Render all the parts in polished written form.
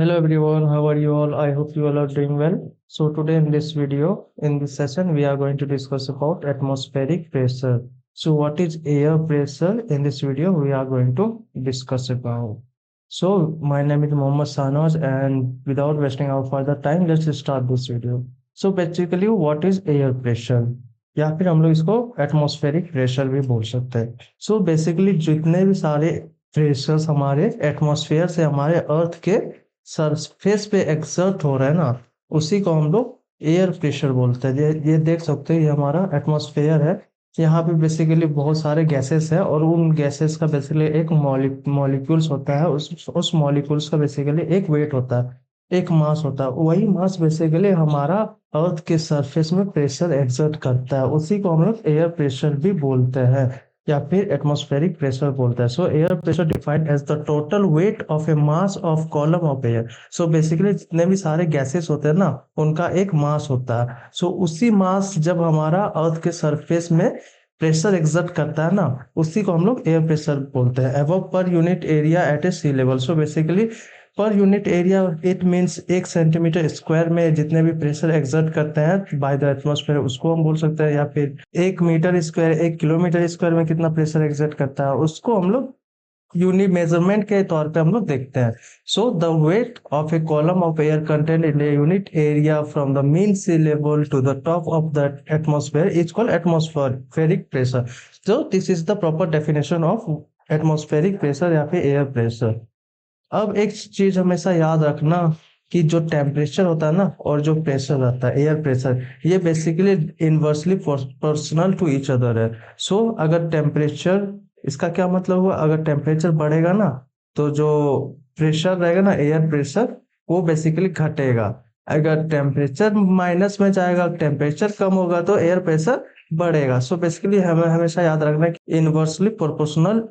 Hello everyone, how are you all? I hope you all are doing well. So today in this video, in this session, we are going to discuss about atmospheric pressure. So what is air pressure? In this video, we are going to discuss about. So my name is Mohammad Sanaz, and without wasting our further time, let's start this video. So basically, what is air pressure? या फिर हम लोग इसको atmospheric pressure भी बोल सकते हैं. सो basically जितने भी सारे प्रेशर्स हमारे एटमॉस्फेयर से हमारे अर्थ के सरफेस पे एक्सर्ट हो रहा है ना, उसी को हम लोग एयर प्रेशर बोलते हैं. ये देख सकते हैं, ये हमारा एटमॉस्फेयर है. यहाँ पे बेसिकली बहुत सारे गैसेस है और उन गैसेस का बेसिकली एक मॉलिक्यूल्स होता है. उस मॉलिक्यूल्स का बेसिकली एक वेट होता है, एक मास होता है. वही मास बेसिकली हमारा अर्थ के सरफेस में प्रेशर एक्सर्ट करता है. उसी को हम लोग एयर प्रेशर भी बोलते हैं या फिर एटमॉस्फेरिक प्रेशर बोलते हैं. So air pressure defined as the total weight of a mass of column of air. So basically जितने भी सारे गैसेस होते हैं ना, उनका एक मास होता है. सो उसी मास जब हमारा अर्थ के सरफेस में प्रेशर एक्सर्ट करता है ना, उसी को हम लोग एयर प्रेशर बोलते हैं. Above per unit area at a sea level. So basically per unit area it means 1 centimetre square में जितने भी प्रेशर एक्सर्ट करते हैं बाय द एटमॉस्फेयर, उसको हम बोल सकते हैं. या फिर 1 मीटर स्क्वायर, 1 किलोमीटर स्क्वायर में कितना प्रेशर एक्सर्ट करता है, उसको हम लोग यूनिट मेजरमेंट के तौर पे हम लोग देखते हैं. So the weight of a column of air content in a unit area from the mean sea level to the top of the atmosphere is called atmospheric pressure. So this is the proper definition of atmospheric pressure या फिर air pressure. अब एक चीज हमेशा याद रखना कि जो टेम्परेचर होता है ना और जो प्रेशर रहता है एयर प्रेशर, ये basically inversely proportional to each other है. सो अगर टेम्परेचर, इसका क्या मतलब हुआ, अगर टेम्परेचर बढ़ेगा ना तो जो प्रेशर रहेगा ना एयर प्रेशर, वो बेसिकली घटेगा. अगर टेम्परेचर माइनस में जाएगा, टेम्परेचर कम होगा तो एयर प्रेशर बढ़ेगा. सो बेसिकली हमें हमेशा याद रखना है कि इनवर्सली प्रोपोर्शनल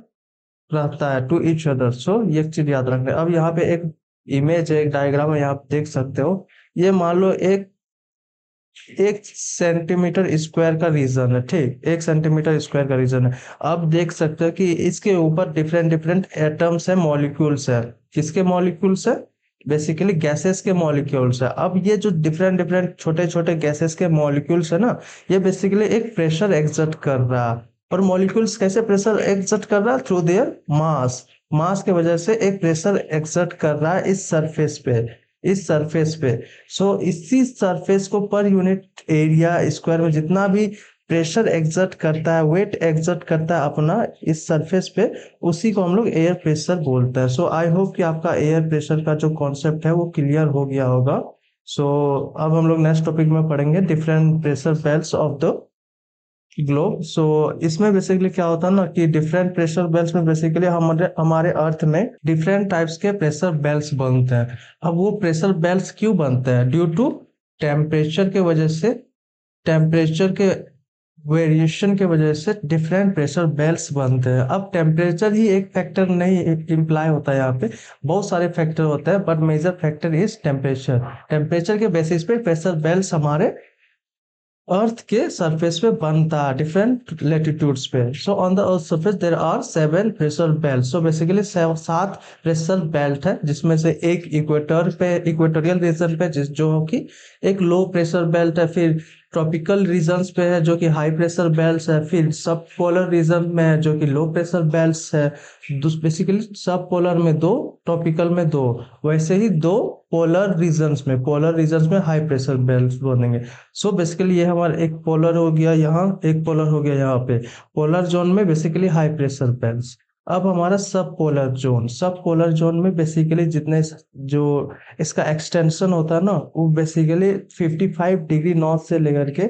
रहता है टू ईच अदर. सो ये चीज याद रखना है. अब यहाँ पे एक इमेज है, एक डायग्राम है, यहाँ आप देख सकते हो. ये मान लो एक 1 सेंटीमीटर स्क्वायर का रीजन है, ठीक, 1 सेंटीमीटर स्क्वायर का रीजन है. आप देख सकते हो कि इसके ऊपर डिफरेंट डिफरेंट एटम्स है, मॉलिक्यूल्स है. किसके मॉलिक्यूल्स है? बेसिकली गैसेस के मॉलिक्यूल्स है. अब ये जो डिफरेंट डिफरेंट छोटे छोटे गैसेस के मॉलिक्यूल्स है ना, ये बेसिकली एक प्रेशर एक्सर्ट कर रहा है. और मॉलिक्यूल्स कैसे प्रेशर एक्सर्ट कर रहा है? Through their mass. मास के वजह से एक प्रेशर एक्सर्ट कर रहा है इस सरफेस पे, इस सरफेस पे. सो इसी सरफेस को पर यूनिट एरिया स्क्वायर में जितना भी प्रेशर एक्सर्ट करता है, वेट एक्सर्ट करता है अपना इस सरफेस पे, उसी को हम लोग एयर प्रेशर बोलते हैं. सो आई होप कि आपका एयर प्रेशर का जो कॉन्सेप्ट है वो क्लियर हो गया होगा. सो अब हम लोग नेक्स्ट टॉपिक में पढ़ेंगे different pressure belts of the globe. So इसमें बेसिकली क्या होता है ना कि डिफरेंट प्रेशर बेल्ट्स में बेसिकली हमारे हमारे अर्थ में डिफरेंट टाइप्स के प्रेशर बेल्ट्स बनते हैं. अब वो प्रेशर बेल्ट्स क्यों बनते हैं? ड्यू टू टेम्परेचर के वजह से, टेम्परेचर के वेरिएशन के वजह से डिफरेंट प्रेशर बेल्ट्स बनते हैं. अब टेम्परेचर ही एक फैक्टर नहीं इम्प्लाई होता है, यहाँ पे बहुत सारे फैक्टर होते हैं, but major factor is temperature. Temperature के बेसिस पे प्रेशर बेल्ट्स हमारे अर्थ के सरफेस पे बनता है डिफरेंट लेटिट्यूड्स पे. So on the earth surface there are 7 pressure belt. So basically 7 pressure belt है, जिसमें से एक इक्वेटर पे, इक्वेटोरियल रीजन पे जो कि एक लो प्रेशर बेल्ट है. फिर ट्रॉपिकल रीजन्स पे है जो कि हाई प्रेशर बेल्ट है. फिर सब पोलर रीजन में है जो कि लो प्रेशर बेल्ट है. बेसिकली सब पोलर में 2, ट्रॉपिकल में 2, वैसे ही 2 पोलर रीजन्स में हाई प्रेशर बेल्ट बनेंगे. सो बेसिकली ये हमारा एक पोलर हो गया यहाँ, एक पोलर हो गया यहाँ पे. पोलर जोन में बेसिकली हाई प्रेशर बेल्ट. अब हमारा सब पोलर जोन में बेसिकली जितने जो इसका एक्सटेंशन होता है ना, वो बेसिकली 55 डिग्री नॉर्थ से लेकर के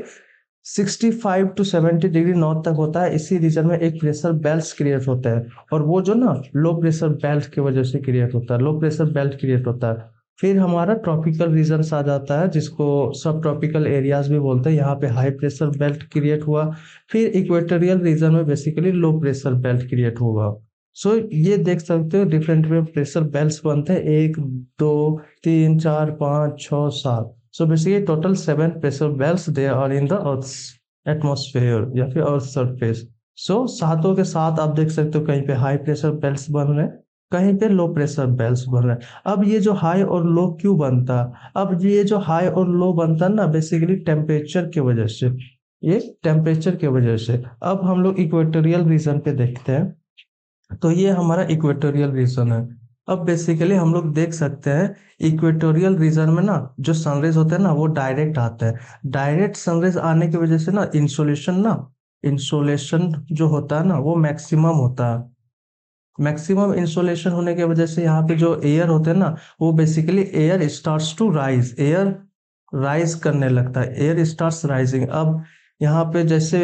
65 टू 70 डिग्री नॉर्थ तक होता है. इसी रीजन में एक प्रेशर बेल्ट क्रिएट होता है, और वो जो ना लो प्रेशर बेल्ट की वजह से क्रिएट होता है, लो प्रेशर बेल्ट क्रिएट होता है. फिर हमारा ट्रॉपिकल रीजन आ जाता है, जिसको सब ट्रॉपिकल एरियाज भी बोलते हैं. यहाँ पे हाई प्रेशर बेल्ट क्रिएट हुआ. फिर इक्वेटोरियल रीजन में basically low pressure belt create हुआ. सो ये देख सकते हो डिफरेंट प्रेशर बेल्ट बनते हैं, 1 2 3 4 5 6 7. So basically total 7 pressure belt they are in the earth atmosphere या फिर अर्थ सरफेस. सो सातों के साथ आप देख सकते हो कहीं पे हाई प्रेशर बेल्ट बन रहे हैं, कहीं पे लो प्रेशर बेल्ट बन रहा है। अब ये जो हाई और लो क्यों बनता, अब ये जो हाई और लो बनता ना बेसिकली टेम्परेचर की वजह से, ये टेम्परेचर की वजह से। अब हम लोग इक्वेटोरियल रीजन पे देखते हैं, तो ये हमारा इक्वेटोरियल रीजन है। अब बेसिकली हम लोग देख सकते हैं इक्वेटोरियल रीजन में ना जो सनराइज होता है ना वो डायरेक्ट आता है। डायरेक्ट सनराइज आने की वजह से ना इंसोलेशन जो होता है ना वो मैक्सिमम होता है। मैक्सिमम इंसोलेशन होने की वजह से यहाँ पे जो एयर होते हैं ना वो basically air starts to rise, air rise करने लगता है, एयर स्टार्ट्स राइजिंग। अब यहाँ पे जैसे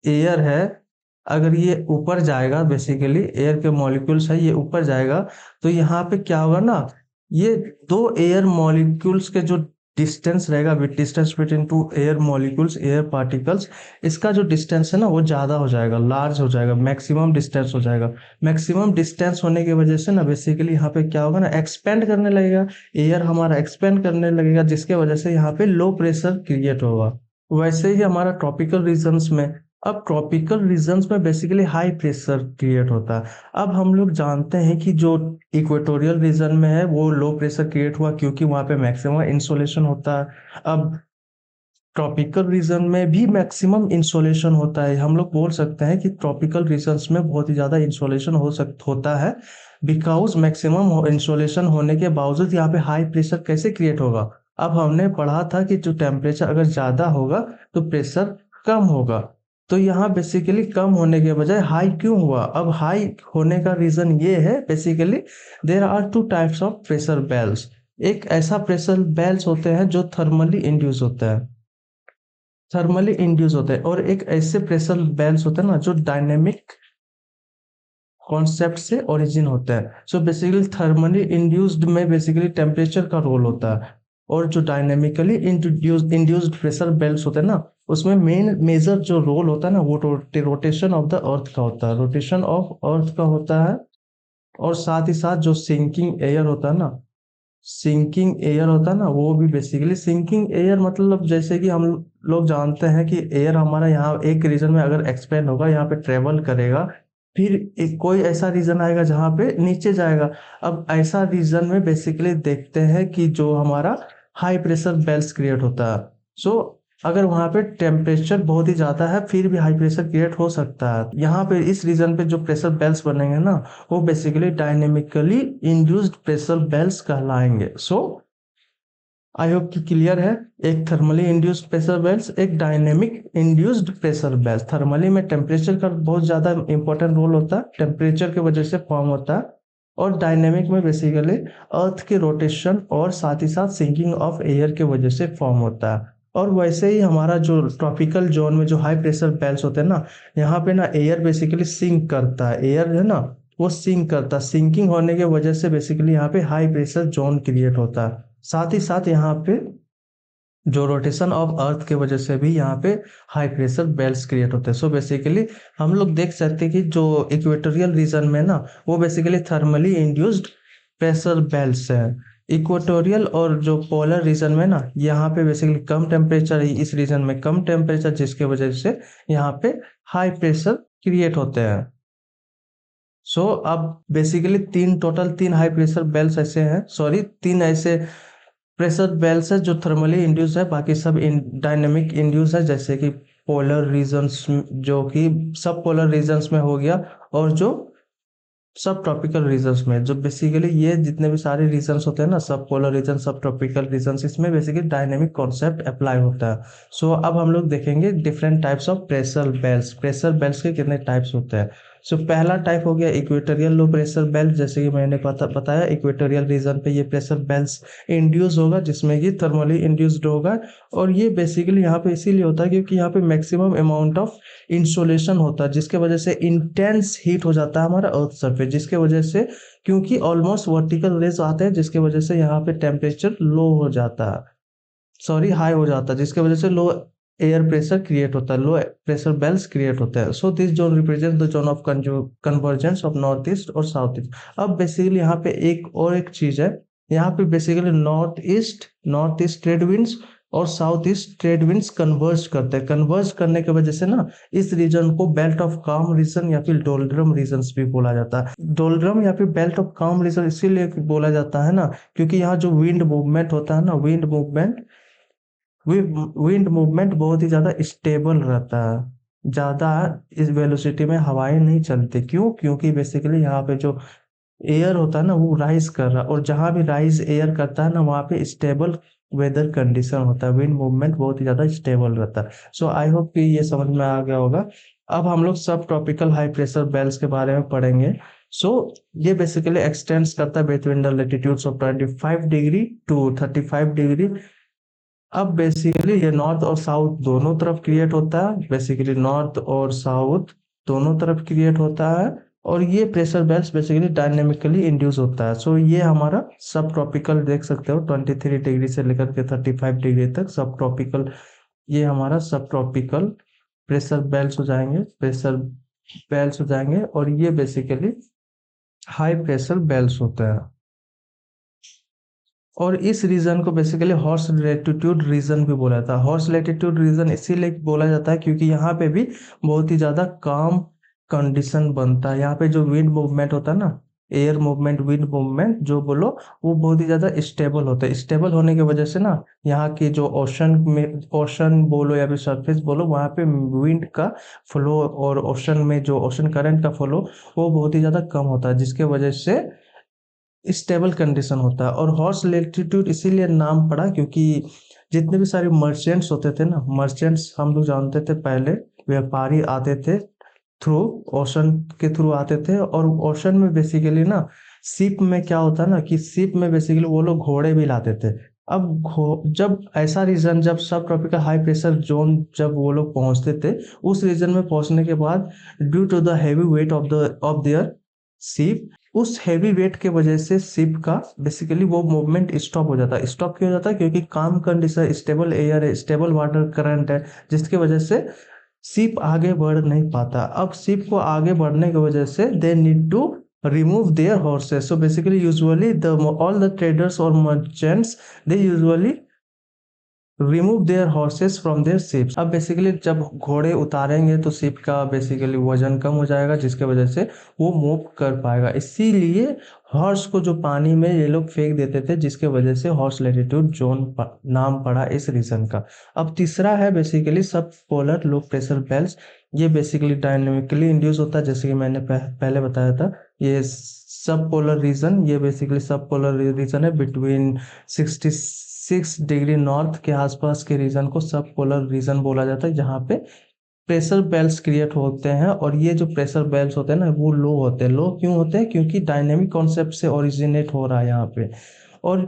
एयर है, अगर ये ऊपर जाएगा, बेसिकली एयर के मॉलिक्यूल्स है ये ऊपर जाएगा, तो यहाँ पे क्या होगा ना, ये दो एयर मॉलिक्यूल्स के जो डिस्टेंस रहेगा, distance between two air molecules, air particles, इसका जो डिस्टेंस है ना वो ज्यादा हो जाएगा, लार्ज हो जाएगा, मैक्सिमम डिस्टेंस हो जाएगा। मैक्सिमम डिस्टेंस होने की वजह से ना बेसिकली यहाँ पे क्या होगा ना, एक्सपेंड करने लगेगा, एयर हमारा एक्सपेंड करने लगेगा, जिसके वजह से यहाँ पे लो प्रेशर क्रिएट होगा। वैसे ही हमारा ट्रॉपिकल रीजन्स में, अब ट्रॉपिकल रीजन्स में बेसिकली हाई प्रेशर क्रिएट होता है। अब हम लोग जानते हैं कि जो इक्वेटोरियल रीजन में है वो लो प्रेशर क्रिएट हुआ क्योंकि वहां पे मैक्सिमम इंसोलेशन होता है। अब ट्रॉपिकल रीजन में भी मैक्सिमम इंसोलेशन होता है। हम लोग बोल सकते हैं कि ट्रॉपिकल रीजन्स में बहुत ही ज्यादा इंसोलेशन होता है, बिकॉज मैक्सिमम इंसोलेशन होने के बावजूद यहाँ पे हाई प्रेशर कैसे क्रिएट होगा। अब हमने पढ़ा था कि जो टेम्परेचर अगर ज्यादा होगा तो प्रेशर कम होगा, तो यहाँ बेसिकली कम होने के बजाय हाई क्यों हुआ। अब हाई होने का रीजन ये है, basically there are two types of pressure belt. एक ऐसा प्रेशर बेल्ट होते हैं जो थर्मली इंड्यूस होता है, थर्मली इंड्यूस होते हैं, और एक ऐसे प्रेशर बेल्ट होते हैं ना जो डायनेमिक कॉन्सेप्ट से ओरिजिन होता है। सो बेसिकली थर्मली इंड्यूस्ड में बेसिकली टेम्परेचर का रोल होता है, और जो डायनेमिकली इंड्यूस्ड प्रेशर बेल्ट होते हैं ना उसमें मेन मेजर जो रोल होता है ना वो रोटेशन ऑफ द अर्थ का होता है, रोटेशन ऑफ अर्थ का होता है। और साथ ही साथ जो सिंकिंग एयर होता है ना, सिंकिंग एयर होता है ना वो भी बेसिकली, सिंकिंग एयर मतलब जैसे कि हम लोग जानते हैं कि एयर हमारा यहाँ एक रीजन में अगर एक्सपेंड होगा, यहाँ पे ट्रेवल करेगा, फिर एक कोई ऐसा रीजन आएगा जहाँ पे नीचे जाएगा। अब ऐसा रीजन में बेसिकली देखते हैं कि जो हमारा हाई प्रेशर बेल्ट क्रिएट होता है। सो अगर वहां पे टेम्परेचर बहुत ही ज्यादा है फिर भी हाई प्रेशर क्रिएट हो सकता है। यहाँ पे इस रीजन पे जो प्रेशर बेल्ट बनेंगे ना वो basically dynamically induced pressure belt कहलाएंगे। सो आई होप कि क्लियर है। एक थर्मली इंड्यूस्ड प्रेशर बेल्ट, एक dynamic induced pressure belt. Thermally में टेम्परेचर का बहुत ज्यादा इंपॉर्टेंट रोल होता है, टेम्परेचर की वजह से फॉर्म होता है। और डायनेमिक में बेसिकली अर्थ के रोटेशन और साथ ही साथ सिंकिंग ऑफ एयर के वजह से फॉर्म होता है। और वैसे ही हमारा जो ट्रॉपिकल जोन में जो हाई प्रेशर बेल्ट होते हैं ना, यहाँ पे ना एयर बेसिकली सिंक करता है, एयर है ना वो सिंक करता है, सिंकिंग होने की वजह से बेसिकली यहाँ पे हाई प्रेशर जोन क्रिएट होता है। साथ ही साथ यहाँ पे जो रोटेशन ऑफ अर्थ के वजह से भी यहाँ पे हाई प्रेशर बेल्ट्स क्रिएट होते हैं। सो बेसिकली हम लोग देख सकते हैं कि जो इक्वेटोरियल रीजन में ना वो basically thermally induced pressure belts हैं। इक्वेटोरियल और जो पोलर रीजन में ना यहाँ पे बेसिकली कम टेम्परेचर है, इस रीजन में कम टेम्परेचर, जिसके वजह से यहाँ पे हाई प्रेशर क्रिएट होते हैं। सो अब बेसिकली टोटल तीन हाई प्रेशर बेल्ट ऐसे हैं, सॉरी तीन ऐसे प्रेशर बेल्ट है जो थर्मली इंड्यूस है, बाकी सब डायनेमिक इंड्यूस है, जैसे कि पोलर रीजन्स, जो कि सब पोलर रीजन्स में हो गया, और जो सब ट्रॉपिकल रीजन्स में, जो बेसिकली ये जितने भी सारे रीजन्स होते हैं ना, सब पोलर रीजन, सब ट्रॉपिकल रीजन्स, इसमें बेसिकली डायनेमिक कॉन्सेप्ट अप्लाई होता है। सो अब हम लोग देखेंगे different types of pressure belts, pressure belts के कितने टाइप्स होते हैं। सो पहला टाइप हो गया इक्वेटोरियल लो प्रेशर बेल्ट, जैसे कि मैंने बताया इक्वेटोरियल रीजन पे ये प्रेशर बेल्ट्स इंड्यूस होगा, जिसमें ये थर्मली इंड्यूस्ड होगा। और ये बेसिकली यहाँ पे इसीलिए होता है क्योंकि यहाँ पे मैक्सिमम अमाउंट ऑफ इंसोलेशन होता है, जिसके वजह से इंटेंस हीट हो जाता है हमारा अर्थ सरफेस, जिसके वजह से, क्योंकि ऑलमोस्ट वर्टिकल रेज आते हैं, जिसके वजह से यहाँ पे टेम्परेचर लो हो जाता है, सॉरी हाई हो जाता है, जिसके वजह से लो एयर प्रेशर क्रिएट होता है, लो प्रेशर बेल्ट क्रिएट होता है। So this zone represent the zone of convergence of north east और साउथ ईस्ट। अब बेसिकली यहाँ पे एक चीज है, यहाँ पे basically north east trade winds और south east trade winds converge करते हैं। कन्वर्ज करने की वजह से ना इस रीजन को बेल्ट ऑफ काम रीजन या फिर डोल्ड्रम रीजन भी बोला जाता है। डोल्ड्रम या फिर बेल्ट ऑफ काम रीजन इसीलिए बोला जाता है ना क्योंकि यहाँ जो विंड मूवमेंट होता है ना, विंड मूवमेंट बहुत ही ज्यादा स्टेबल रहता है। ज्यादा इस वेलोसिटी में हवाएं नहीं चलती। क्यों? क्योंकि बेसिकली यहाँ पे जो एयर होता है ना वो राइज कर रहा है, और जहां भी राइज एयर करता है ना वहां पे स्टेबल वेदर कंडीशन होता है। विंड मूवमेंट बहुत ही ज्यादा स्टेबल रहता है। सो आई होप कि ये समझ में आ गया होगा। अब हम लोग सब ट्रॉपिकल हाई प्रेशर बेल्ट के बारे में पढ़ेंगे। सो ये बेसिकली एक्सटेंड्स करता है between the latitudes of 25 degree to 35 degree. अब बेसिकली ये नॉर्थ और साउथ दोनों तरफ क्रिएट होता है। बेसिकली नॉर्थ और साउथ दोनों तरफ क्रिएट होता है, और ये pressure belt basically dynamically induce होता है। सो ये हमारा सब ट्रॉपिकल देख सकते हो 23 डिग्री से लेकर के 35 डिग्री तक सब ट्रॉपिकल, ये हमारा सब ट्रॉपिकल प्रेशर बेल्ट हो जाएंगे। और ये बेसिकली हाई प्रेशर बेल्ट होते हैं। और इस रीजन को बेसिकली हॉर्स लेटिट्यूड रीजन भी बोला जाता है। हॉर्स लेटिट्यूड रीजन इसीलिए बोला जाता है क्योंकि यहाँ पे भी बहुत ही ज्यादा काम कंडीशन बनता है। यहाँ पे जो विंड मूवमेंट होता है ना, एयर मूवमेंट विंड मूवमेंट जो बोलो, वो बहुत ही ज्यादा स्टेबल होता है। स्टेबल होने की वजह से ना यहाँ की जो ओशन बोलो या फिर सरफेस बोलो, वहाँ पे विंड का फ्लो और ओशन में जो ओशन करंट का फ्लो वो बहुत ही ज्यादा कम होता है, जिसके वजह से स्टेबल कंडीशन होता है। और हॉर्स लेटिट्यूड इसीलिए नाम पड़ा क्योंकि जितने भी सारे मर्चेंट्स होते थे ना, मर्चेंट्स हम लोग जानते थे पहले व्यापारी आते थे थ्रू ओशन के थ्रू आते थे, और ओशन में बेसिकली ना शिप में क्या होता है ना कि शिप में बेसिकली वो लोग घोड़े भी लाते थे। अब जब ऐसा रीजन, जब सब ट्रॉपिकल हाई प्रेशर जोन जब वो लोग पहुंचते थे, उस रीजन में पहुंचने के बाद due to the heavy weight of their ship, उस हैवी वेट के वजह से शिप का बेसिकली वो मूवमेंट स्टॉप हो जाता है। स्टॉप क्यों हो जाता है? क्योंकि काम कंडीशन, स्टेबल एयर है, स्टेबल वाटर करंट है, जिसकी वजह से शिप आगे बढ़ नहीं पाता। अब शिप को आगे बढ़ने की वजह से they need to remove their horses. So basically usually all the traders or merchants, they usually remove their horses from their ships. अब बेसिकली जब घोड़े उतारेंगे तो शिप का बेसिकली वजन कम हो जाएगा, जिसके वजह से वो मूव कर पाएगा। इसीलिए हॉर्स को जो पानी में ये लोग फेंक देते थे, जिसके वजह से हॉर्स लैटिट्यूड जोन नाम पड़ा इस रीजन का। अब तीसरा है बेसिकली सब पोलर लो प्रेशर बेल्ट। ये बेसिकली डायनेमिकली इंड्यूस होता है, जैसे कि मैंने पहले बताया था। ये सब पोलर रीजन, ये बेसिकली सब पोलर रीजन है बिटवीन 66 डिग्री नॉर्थ के आसपास के रीजन को सब पोलर रीजन बोला जाता है, जहाँ पे प्रेशर बेल्ट क्रिएट होते हैं। और ये जो प्रेशर बेल्ट होते हैं ना वो लो होते हैं। लो क्यों होते हैं? क्योंकि डायनेमिक कॉन्सेप्ट से ओरिजिनेट हो रहा है यहाँ पे, और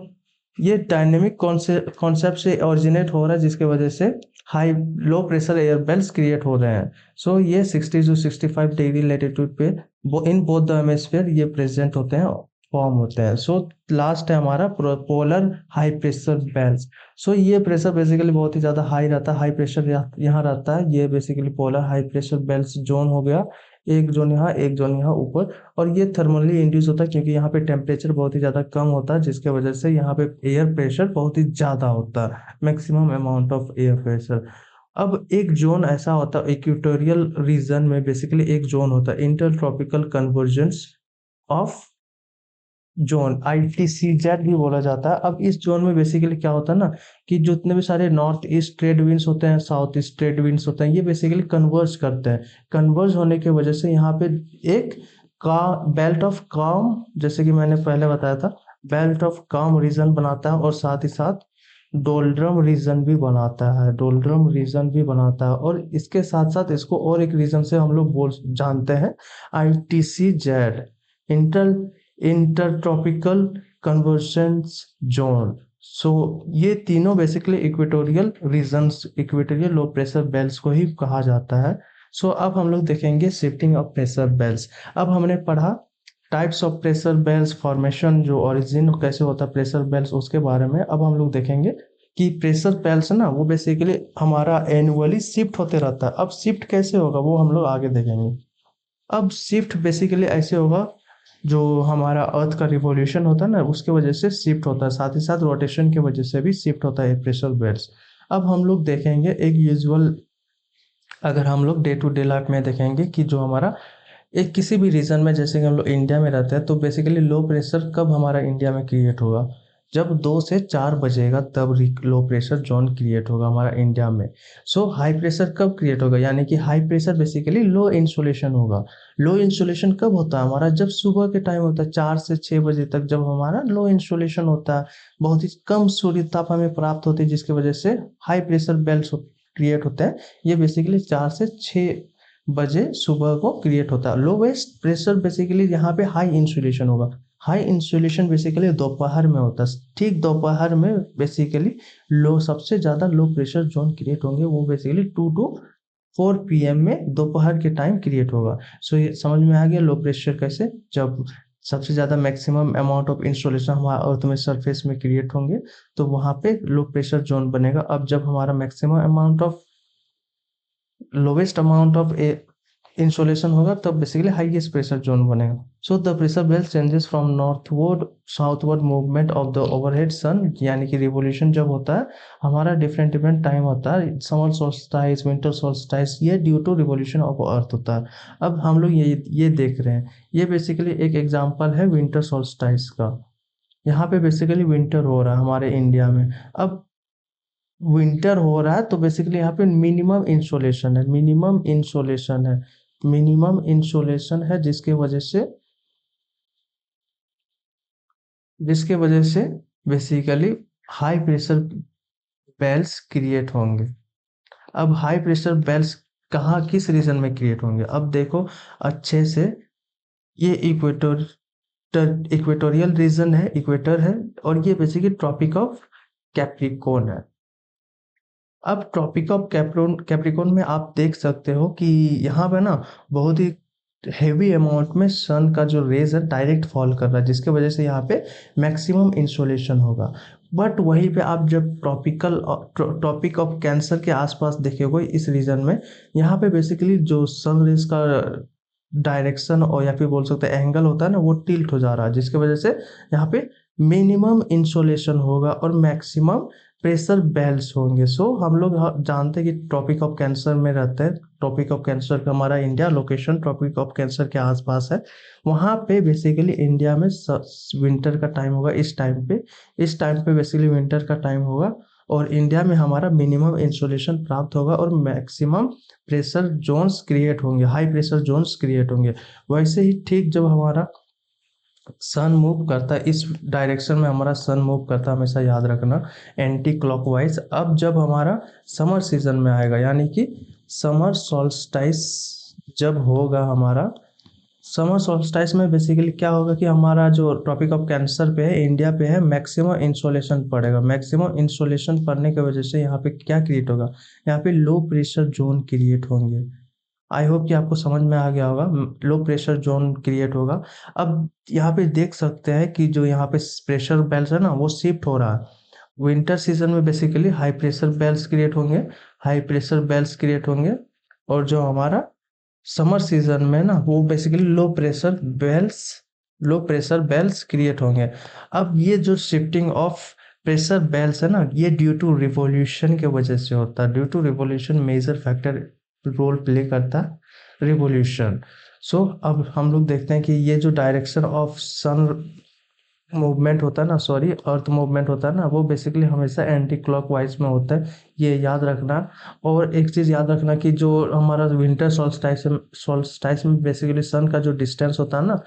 ये डायनेमिक कॉन्सेप्ट से ओरिजिनेट हो रहा है, जिसके वजह से high low pressure air belt create हो रहे हैं। सो ये 60 to 65 डिग्री लेटीट्यूड पे इन बोथ द हेमिस्फीयर ये प्रेजेंट होते हैं, फॉर्म होते हैं। सो लास्ट है हमारा पोलर हाई प्रेशर बेल्ट। सो ये प्रेशर बेसिकली बहुत ही ज्यादा हाई रहता है, हाई प्रेशर यहाँ रहता है। ये basically polar high pressure belt zone हो गया, एक जोन यहाँ एक जोन यहाँ ऊपर। और ये थर्मली इंड्यूस होता है क्योंकि यहाँ पे टेम्परेचर बहुत ही ज्यादा कम होता है, जिसके वजह से यहाँ पे एयर प्रेशर बहुत ही ज्यादा होता है, maximum amount of air pressure. अब एक जोन ऐसा होता है इक्वेटोरियल रीजन में, बेसिकली एक जोन होता है inter tropical convergence of zone, ITCZ भी बोला जाता है। अब इस जोन में बेसिकली क्या होता है ना कि जितने भी सारे नॉर्थ ईस्ट ट्रेड विंड्स होते हैं, साउथ ईस्ट ट्रेड विंड्स होते हैं, ये बेसिकली कन्वर्ज करते हैं। कन्वर्ज होने की वजह से यहाँ पे एक का बेल्ट ऑफ काम, जैसे कि मैंने पहले बताया था, बेल्ट ऑफ काम रीजन बनाता है, और साथ ही साथ डोल्ड्रम रीजन भी बनाता है। डोल्ड्रम रीजन भी बनाता है, और इसके साथ साथ इसको और एक रीजन से हम लोग बोल जानते हैं, ITCZ, intertropical convergence zone. So ये तीनों basically equatorial regions, equatorial low pressure belts को ही कहा जाता है। सो अब हम लोग देखेंगे शिफ्टिंग ऑफ प्रेशर बेल्ट्स। अब हमने पढ़ा types of pressure belts, formation, जो ओरिजिन कैसे होता है प्रेशर बेल्ट्स, उसके बारे में। अब हम लोग देखेंगे कि प्रेशर बेल्ट्स ना वो बेसिकली हमारा एनुअली शिफ्ट होते रहता है। अब शिफ्ट कैसे होगा वो हम लोग आगे देखेंगे। अब शिफ्ट बेसिकली ऐसे होगा, जो हमारा अर्थ का रिवॉल्यूशन होता है ना उसके वजह से शिफ्ट होता है, साथ ही साथ रोटेशन की वजह से भी शिफ्ट होता है प्रेशर बेल्ट्स। अब हम लोग देखेंगे एक यूजुअल, अगर हम लोग डे टू डे लाइफ में देखेंगे कि जो हमारा एक किसी भी रीजन में, जैसे कि हम लोग इंडिया में रहते हैं, तो बेसिकली लो प्रेशर कब हमारा इंडिया में क्रिएट होगा, जब 2 से 4 बजेगा तब लो प्रेशर जोन क्रिएट होगा हमारा इंडिया में। सो हाई प्रेशर कब क्रिएट होगा, यानी कि high pressure basically low insulation होगा। लो इंसुलेशन कब होता है हमारा, जब सुबह के टाइम होता है 4 से 6 बजे तक, जब हमारा लो इंसुलेशन होता है, बहुत ही कम सूर्य ताप हमें प्राप्त होती है, जिसकी वजह से हाई प्रेशर बेल्ट क्रिएट होता है। ये बेसिकली 4 से 6 बजे सुबह को क्रिएट होता है। लोवेस्ट प्रेशर बेसिकली यहाँ पे हाई इंसुलेशन होगा। हाई इंसुलेशन बेसिकली दोपहर में होता है, ठीक दोपहर में बेसिकली लो सबसे ज़्यादा लो प्रेशर जोन क्रिएट होंगे, वो बेसिकली 2 to 4 PM में दोपहर के टाइम क्रिएट होगा। सो ये समझ में आ गया लो प्रेशर कैसे, जब सबसे ज़्यादा मैक्सिमम अमाउंट ऑफ इंसुलेशन हमारा अर्थ में सरफेस में क्रिएट होंगे तो वहाँ पे लो प्रेशर जोन बनेगा। अब जब हमारा maximum amount of lowest amount of insolation होगा तब बेसिकली हाईएस्ट प्रेशर जोन बनेगा। So the pressure belt changes from northward southward movement of the overhead sun, यानी कि रिवोल्यूशन जब होता है हमारा डिफरेंट डिफरेंट टाइम होता है, समर सोल्स्टाइस, विंटर सोल्स्टाइस, ये due to revolution of earth होता है। अब हम लोग ये देख रहे हैं, ये बेसिकली एक एग्जांपल है विंटर सोल्स्टाइस का। यहाँ पे बेसिकली विंटर हो रहा है हमारे इंडिया में। अब विंटर हो रहा है तो बेसिकली यहाँ पे मिनिमम इंसोलेशन है, मिनिमम इंसोलेशन है जिसके वजह से basically high pressure belts create होंगे। अब हाई प्रेशर बेल्स कहाँ किस रीजन में क्रिएट होंगे, अब देखो अच्छे से, ये इक्वेटोरियल रीजन है, इक्वेटर है, और ये बेसिकली ट्रॉपिक ऑफ कैप्रिकॉर्न है। अब ट्रॉपिक ऑफ कैप्रिकॉर्न में आप देख सकते हो कि यहाँ पे ना बहुत ही हेवी अमाउंट में सन का जो रेज है डायरेक्ट फॉल कर रहा है, जिसके वजह से यहाँ पे मैक्सिमम इंसोलेशन होगा। बट वहीं पे आप जब टॉपिक ऑफ कैंसर के आसपास देखोगे इस रीजन में, यहाँ पे बेसिकली जो सन रेज का डायरेक्शन और या फिर बोल सकते हैं एंगल होता है ना, वो टिल्ट हो जा रहा है, जिसकी वजह से यहाँ पे मिनिमम इंसोलेशन होगा और मैक्सिमम प्रेशर बेल्स होंगे। सो हम लोग जानते हैं कि ट्रॉपिक ऑफ कैंसर में रहते हैं, ट्रॉपिक ऑफ कैंसर का हमारा India location tropic of cancer के आसपास है। वहाँ पे बेसिकली इंडिया में विंटर का टाइम होगा, इस टाइम पे बेसिकली विंटर का टाइम होगा और इंडिया में हमारा मिनिमम इंसोलेशन प्राप्त होगा और मैक्सिमम प्रेशर जोन्स क्रिएट होंगे, हाई प्रेशर जोन्स क्रिएट होंगे। वैसे ही ठीक जब हमारा सन मूव करता है इस डायरेक्शन में, हमारा सन मूव करता है, हमेशा याद रखना एंटी क्लॉकवाइज। अब जब हमारा समर सीजन में आएगा, यानी कि समर सॉल्स्टाइस जब होगा हमारा, समर सॉल्स्टाइस में बेसिकली क्या होगा कि हमारा जो टॉपिक ऑफ कैंसर पे है, इंडिया पे है, मैक्सिमम इंसोलेशन पड़ेगा। मैक्सिमम इंसोलेशन पड़ने की वजह से यहाँ पे क्या क्रिएट होगा, यहाँ पे लो प्रेशर जोन क्रिएट होंगे। आई होप कि आपको समझ में आ गया होगा, लो प्रेशर जोन क्रिएट होगा। अब यहाँ पे देख सकते हैं कि जो यहाँ पे प्रेशर बेल्ट है ना वो शिफ्ट हो रहा है। विंटर सीजन में basically high pressure belt create होंगे, और जो हमारा समर सीजन में ना वो basically low pressure belt create होंगे। अब ये जो शिफ्टिंग ऑफ प्रेशर बेल्ट है ना, ये ड्यू टू रिवोल्यूशन के वजह से होता है। Due to revolution major factor role play करता है रिवोल्यूशन। सो अब हम लोग देखते हैं कि ये जो डायरेक्शन ऑफ सन मूवमेंट होता है ना, सॉरी अर्थ मूवमेंट होता है ना, वो बेसिकली हमेशा एंटी क्लॉकवाइज में होता है, ये याद रखना। और एक चीज़ याद रखना कि जो हमारा विंटर सॉल्स्टाइस में बेसिकली सन का जो डिस्टेंस होता है ना,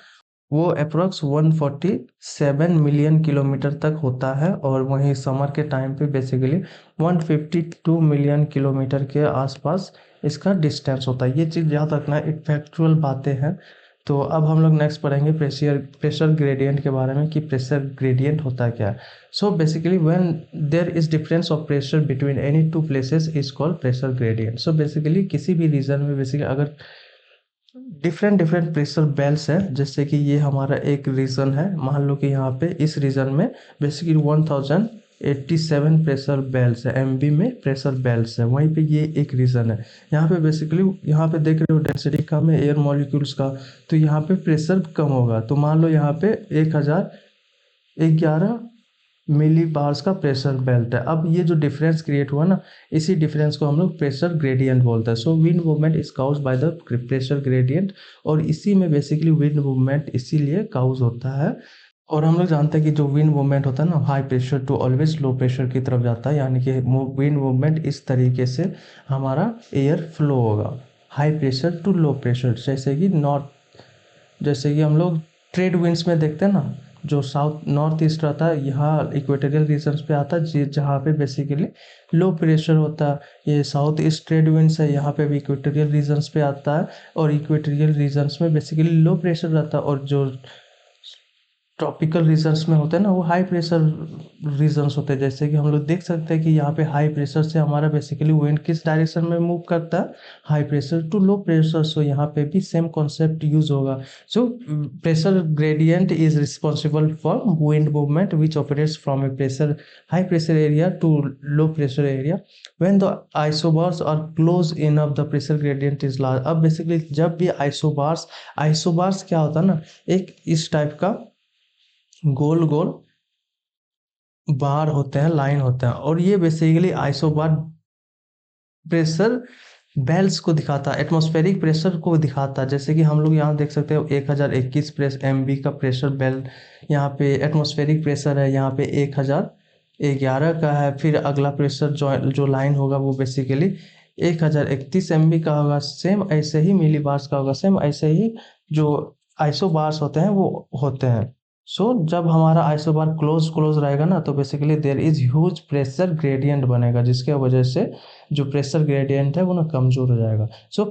वो अप्रोक्स 147 मिलियन किलोमीटर तक होता है, और वहीं समर के टाइम पे बेसिकली 152 मिलियन किलोमीटर के आसपास इसका डिस्टेंस होता है। ये चीज़ याद रखना, एक फैक्चुअल बातें हैं। तो अब हम लोग नेक्स्ट पढ़ेंगे प्रेशर ग्रेडियंट के बारे में कि प्रेशर ग्रेडियंट होता है क्या। So basically when there is difference of pressure between any two places is called pressure gradient. So basically किसी भी रीजन में बेसिकली अगर डिफरेंट डिफरेंट प्रेशर बेल्ट है, जैसे कि ये हमारा एक रीजन है, मान लो कि यहाँ पे इस रीजन में बेसिकली 1087 प्रेशर बेल्ट है, एमबी में प्रेशर बेल्ट है, वहीं पे ये एक रीजन है। यहाँ पे बेसिकली यहाँ पे देख रहे हो डेंसिटी कम है एयर मॉलिक्यूल्स का, तो यहाँ पे प्रेशर कम होगा। तो मान लो यहाँ पे 1011 मिली बार्स का प्रेशर बेल्ट है। अब ये जो डिफरेंस क्रिएट हुआ ना, इसी डिफरेंस को हम लोग प्रेशर ग्रेडियंट बोलते हैं। So wind movement is caused by the pressure gradient, और इसी में बेसिकली विंड मूवमेंट इसीलिए काउज होता है। और हम लोग जानते हैं कि जो विंड मूवमेंट होता है ना, high pressure to always low pressure की तरफ जाता है, यानी कि विंड मूवमेंट इस तरीके से हमारा एयर फ्लो होगा, high pressure to low pressure. जैसे कि हम लोग ट्रेड विंड्स में देखते हैं ना, जो साउथ नॉर्थ ईस्ट रहता है यहाँ इक्वेटोरियल रीजन्स पे आता है, जहाँ पे बेसिकली लो प्रेशर होता है। ये साउथ ईस्ट ट्रेड विंड्स है, यहाँ पे भी इक्वेटोरियल रीजन्स पे आता है, और इक्वेटोरियल रीजन्स में बेसिकली लो प्रेशर रहता है, और जो ट्रॉपिकल रीजन्स में होते हैं ना, वो हाई प्रेशर रीजन्स होते हैं। जैसे कि हम लोग देख सकते हैं कि यहाँ पे हाई प्रेशर से हमारा बेसिकली विंड किस डायरेक्शन में मूव करता है, high pressure to low pressure. So यहाँ पे भी सेम कॉन्सेप्ट यूज होगा। So pressure gradient is responsible for wind movement which operates from a pressure high pressure area to low pressure area when the isobars are close enough the pressure gradient is large. अब basically जब भी isobars क्या होता है ना, एक इस type का गोल गोल बार होते हैं, लाइन होते हैं, और ये बेसिकली आइसोबार प्रेशर बेल्स को दिखाता है, एटमॉस्फेरिक प्रेशर को दिखाता है। जैसे कि हम लोग यहाँ देख सकते हो 1021 MB का प्रेशर बेल, यहाँ पे एटमॉस्फेरिक प्रेशर है, यहाँ पे 1011 का है। फिर अगला प्रेशर जो लाइन होगा वो बेसिकली 1031 MB का होगा। सेम ऐसे ही मिली बार्स का होगा, सेम ऐसे ही जो आइसोबार्स होते हैं वो होते हैं। सो जब हमारा आइसोबार क्लोज रहेगा ना, तो basically there is huge pressure gradient बनेगा, जिसके वजह से जो प्रेशर ग्रेडियंट है वो ना कमजोर हो जाएगा। सो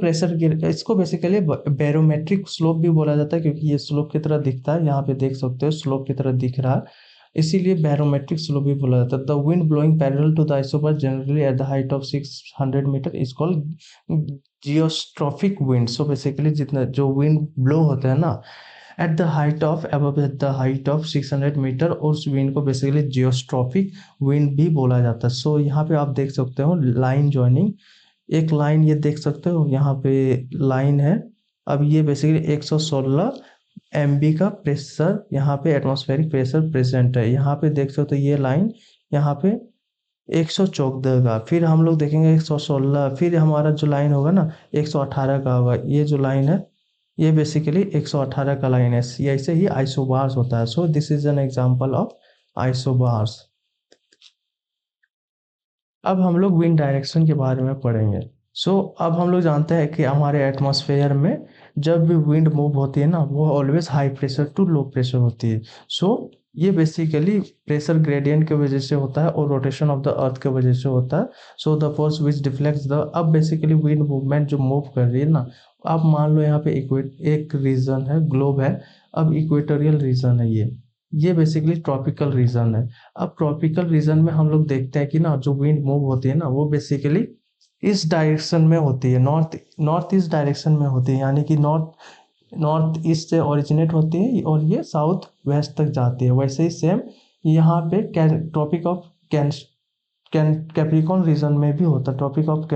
इसको बेसिकली बैरोमेट्रिक स्लोप भी बोला जाता है, क्योंकि ये स्लोप की तरह दिखता है, यहाँ पे देख सकते हो स्लोप की तरह दिख रहा है, इसीलिए बैरोमेट्रिक स्लोप भी बोला जाता है। The wind blowing parallel to the isobar generally at the height of 600 metre is called geostrophic wind. So basically जितना जो विंड ब्लो होता है ना at the height of above the height of 600 metre, और उस विंड को basically geostrophic wind भी बोला जाता है। सो यहाँ पे आप देख सकते हो लाइन जॉइनिंग, एक लाइन ये देख सकते हो यहाँ पे लाइन है। अब ये बेसिकली 116 MB का प्रेशर, यहाँ पे एटमॉस्फेरिक प्रेशर प्रेजेंट है। यहाँ पे देख सकते हो ये लाइन यहाँ पे 114 का, फिर हम लोग देखेंगे 116, फिर हमारा जो लाइन होगा ना 118 का होगा। ये जो लाइन है ये बेसिकली 118 का लाइन है। ऐसे ही आइसोबार्स होता है। So this is an example of isobars. अब हम लोग विंड डायरेक्शन के बारे में पढ़ेंगे। सो अब हम लोग जानते हैं कि हमारे एटमॉस्फेयर में जब भी विंड मूव होती है ना, वो always high pressure to low pressure होती है। सो ये बेसिकली प्रेशर ग्रेडियंट की वजह से होता है, और रोटेशन ऑफ द अर्थ की वजह से होता है। So the force which deflects the, अब बेसिकली विंड मूवमेंट जो मूव कर रही है ना, आप मान लो यहाँ पे एक रीजन है, ग्लोब है, अब इक्वेटोरियल रीजन है, ये बेसिकली ट्रॉपिकल रीजन है। अब ट्रॉपिकल रीजन में हम लोग देखते हैं कि ना जो विंड मूव होती है ना, वो बेसिकली इस डायरेक्शन में होती है, नॉर्थ ईस्ट डायरेक्शन में होती है, यानी कि नॉर्थ ईस्ट से ओरिजिनेट होती है और ये साउथ वेस्ट तक जाती है। वैसे ही सेम यहाँ पे ट्रॉपिक ऑफ कैप्रिकॉन रीजन में भी होता है, ट्रॉपिक ऑफ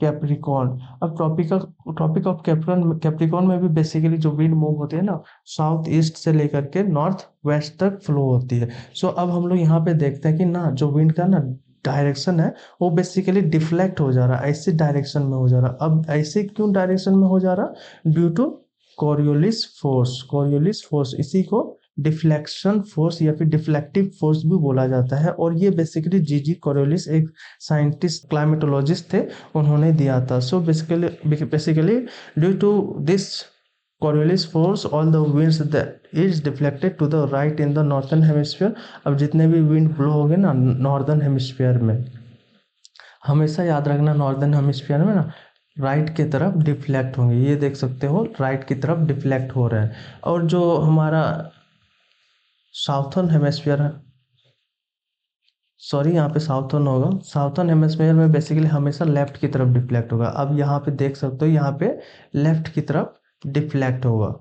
कैप्रिकॉन। अब ट्रॉपिक ऑफ कैप्रिकॉन में भी बेसिकली जो विंड मूव होती है ना, साउथ ईस्ट से लेकर के नॉर्थ वेस्ट तक फ्लो होती है। सो अब हम लोग यहाँ पे देखते हैं कि ना जो विंड का ना डायरेक्शन है वो बेसिकली डिफ्लेक्ट हो जा रहा है, ऐसे डायरेक्शन में हो जा रहा है। अब ऐसे क्यों डायरेक्शन में हो जा रहा, ड्यू टू कोरियोलिस फोर्स, इसी को डिफ्लेक्शन फोर्स या फिर डिफ्लेक्टिव फोर्स भी बोला जाता है। और ये बेसिकली जीजी कोरियोलिस एक साइंटिस्ट क्लाइमेटोलॉजिस्ट थे, उन्होंने दिया था। So basically due to this Coriolis force all the winds that is deflected to the right in the northern hemisphere. अब जितने भी विंड ब्लो होंगे ना नॉर्दर्न हेमिस्फीयर में, हमेशा याद रखना नॉर्दर्न हेमिस्फीयर में ना राइट की तरफ डिफ्लेक्ट होंगे। ये देख सकते हो राइट की तरफ डिफ्लेक्ट हो रहे हैं। और जो हमारा साउथर्न हेमिस्फीयर है, सॉरी यहाँ पे साउथर्न होगा, साउथर्न हेमिस्फीयर में बेसिकली हमेशा लेफ्ट की तरफ डिफ्लेक्ट होगा। अब यहाँ पे देख सकते हो यहाँ पे लेफ्ट की तरफ डिफ्लेक्ट होगा।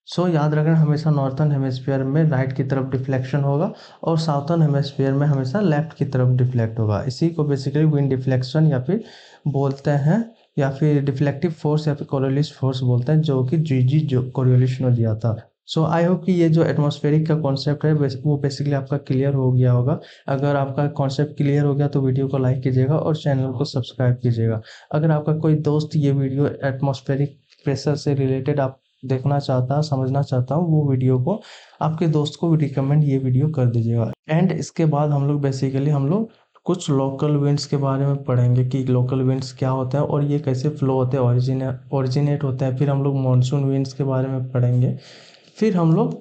सो याद रखना हमेशा नॉर्थर्न हेमिस्फीयर में राइट की तरफ डिफ्लेक्शन होगा, और साउथर्न हेमिस्फीयर में हमेशा लेफ्ट की तरफ डिफ्लेक्ट होगा। इसी को बेसिकली विंड डिफ्लेक्शन या फिर बोलते हैं, या फिर डिफ्लेक्टिव फोर्स या फिर कोरियोलिस फोर्स बोलते हैं, जो कि जीजी जो कोरियोलिस ने दिया था। सो आई होप कि ये जो एटमॉस्फेरिक का कॉन्सेप्ट है वो बेसिकली आपका क्लियर हो गया होगा। अगर आपका कॉन्सेप्ट क्लियर हो गया तो वीडियो को लाइक कीजिएगा और चैनल को सब्सक्राइब कीजिएगा। अगर आपका कोई दोस्त ये वीडियो एटमॉस्फेरिक प्रेशर से रिलेटेड आप देखना चाहता है, समझना चाहता हूँ, वो वीडियो को आपके दोस्त को भी रिकमेंड ये वीडियो कर दीजिएगा। एंड इसके बाद हम लोग बेसिकली कुछ लोकल विंड्स के बारे में पढ़ेंगे कि लोकल विंड्स क्या होता है और ये कैसे फ्लो होते हैं, ओरिजिनेट होते हैं। फिर हम लोग मानसून विंड्स के बारे में पढ़ेंगे। फिर हम लोग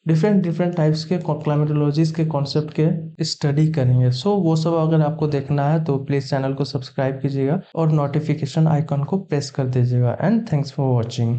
डिफरेंट डिफरेंट टाइप्स के क्लाइमेटोलॉजीज के कॉन्सेप्ट के स्टडी करेंगे। सो वो सब अगर आपको देखना है तो प्लीज़ चैनल को सब्सक्राइब कीजिएगा और नोटिफिकेशन आइकन को प्रेस कर दीजिएगा। And thanks for watching.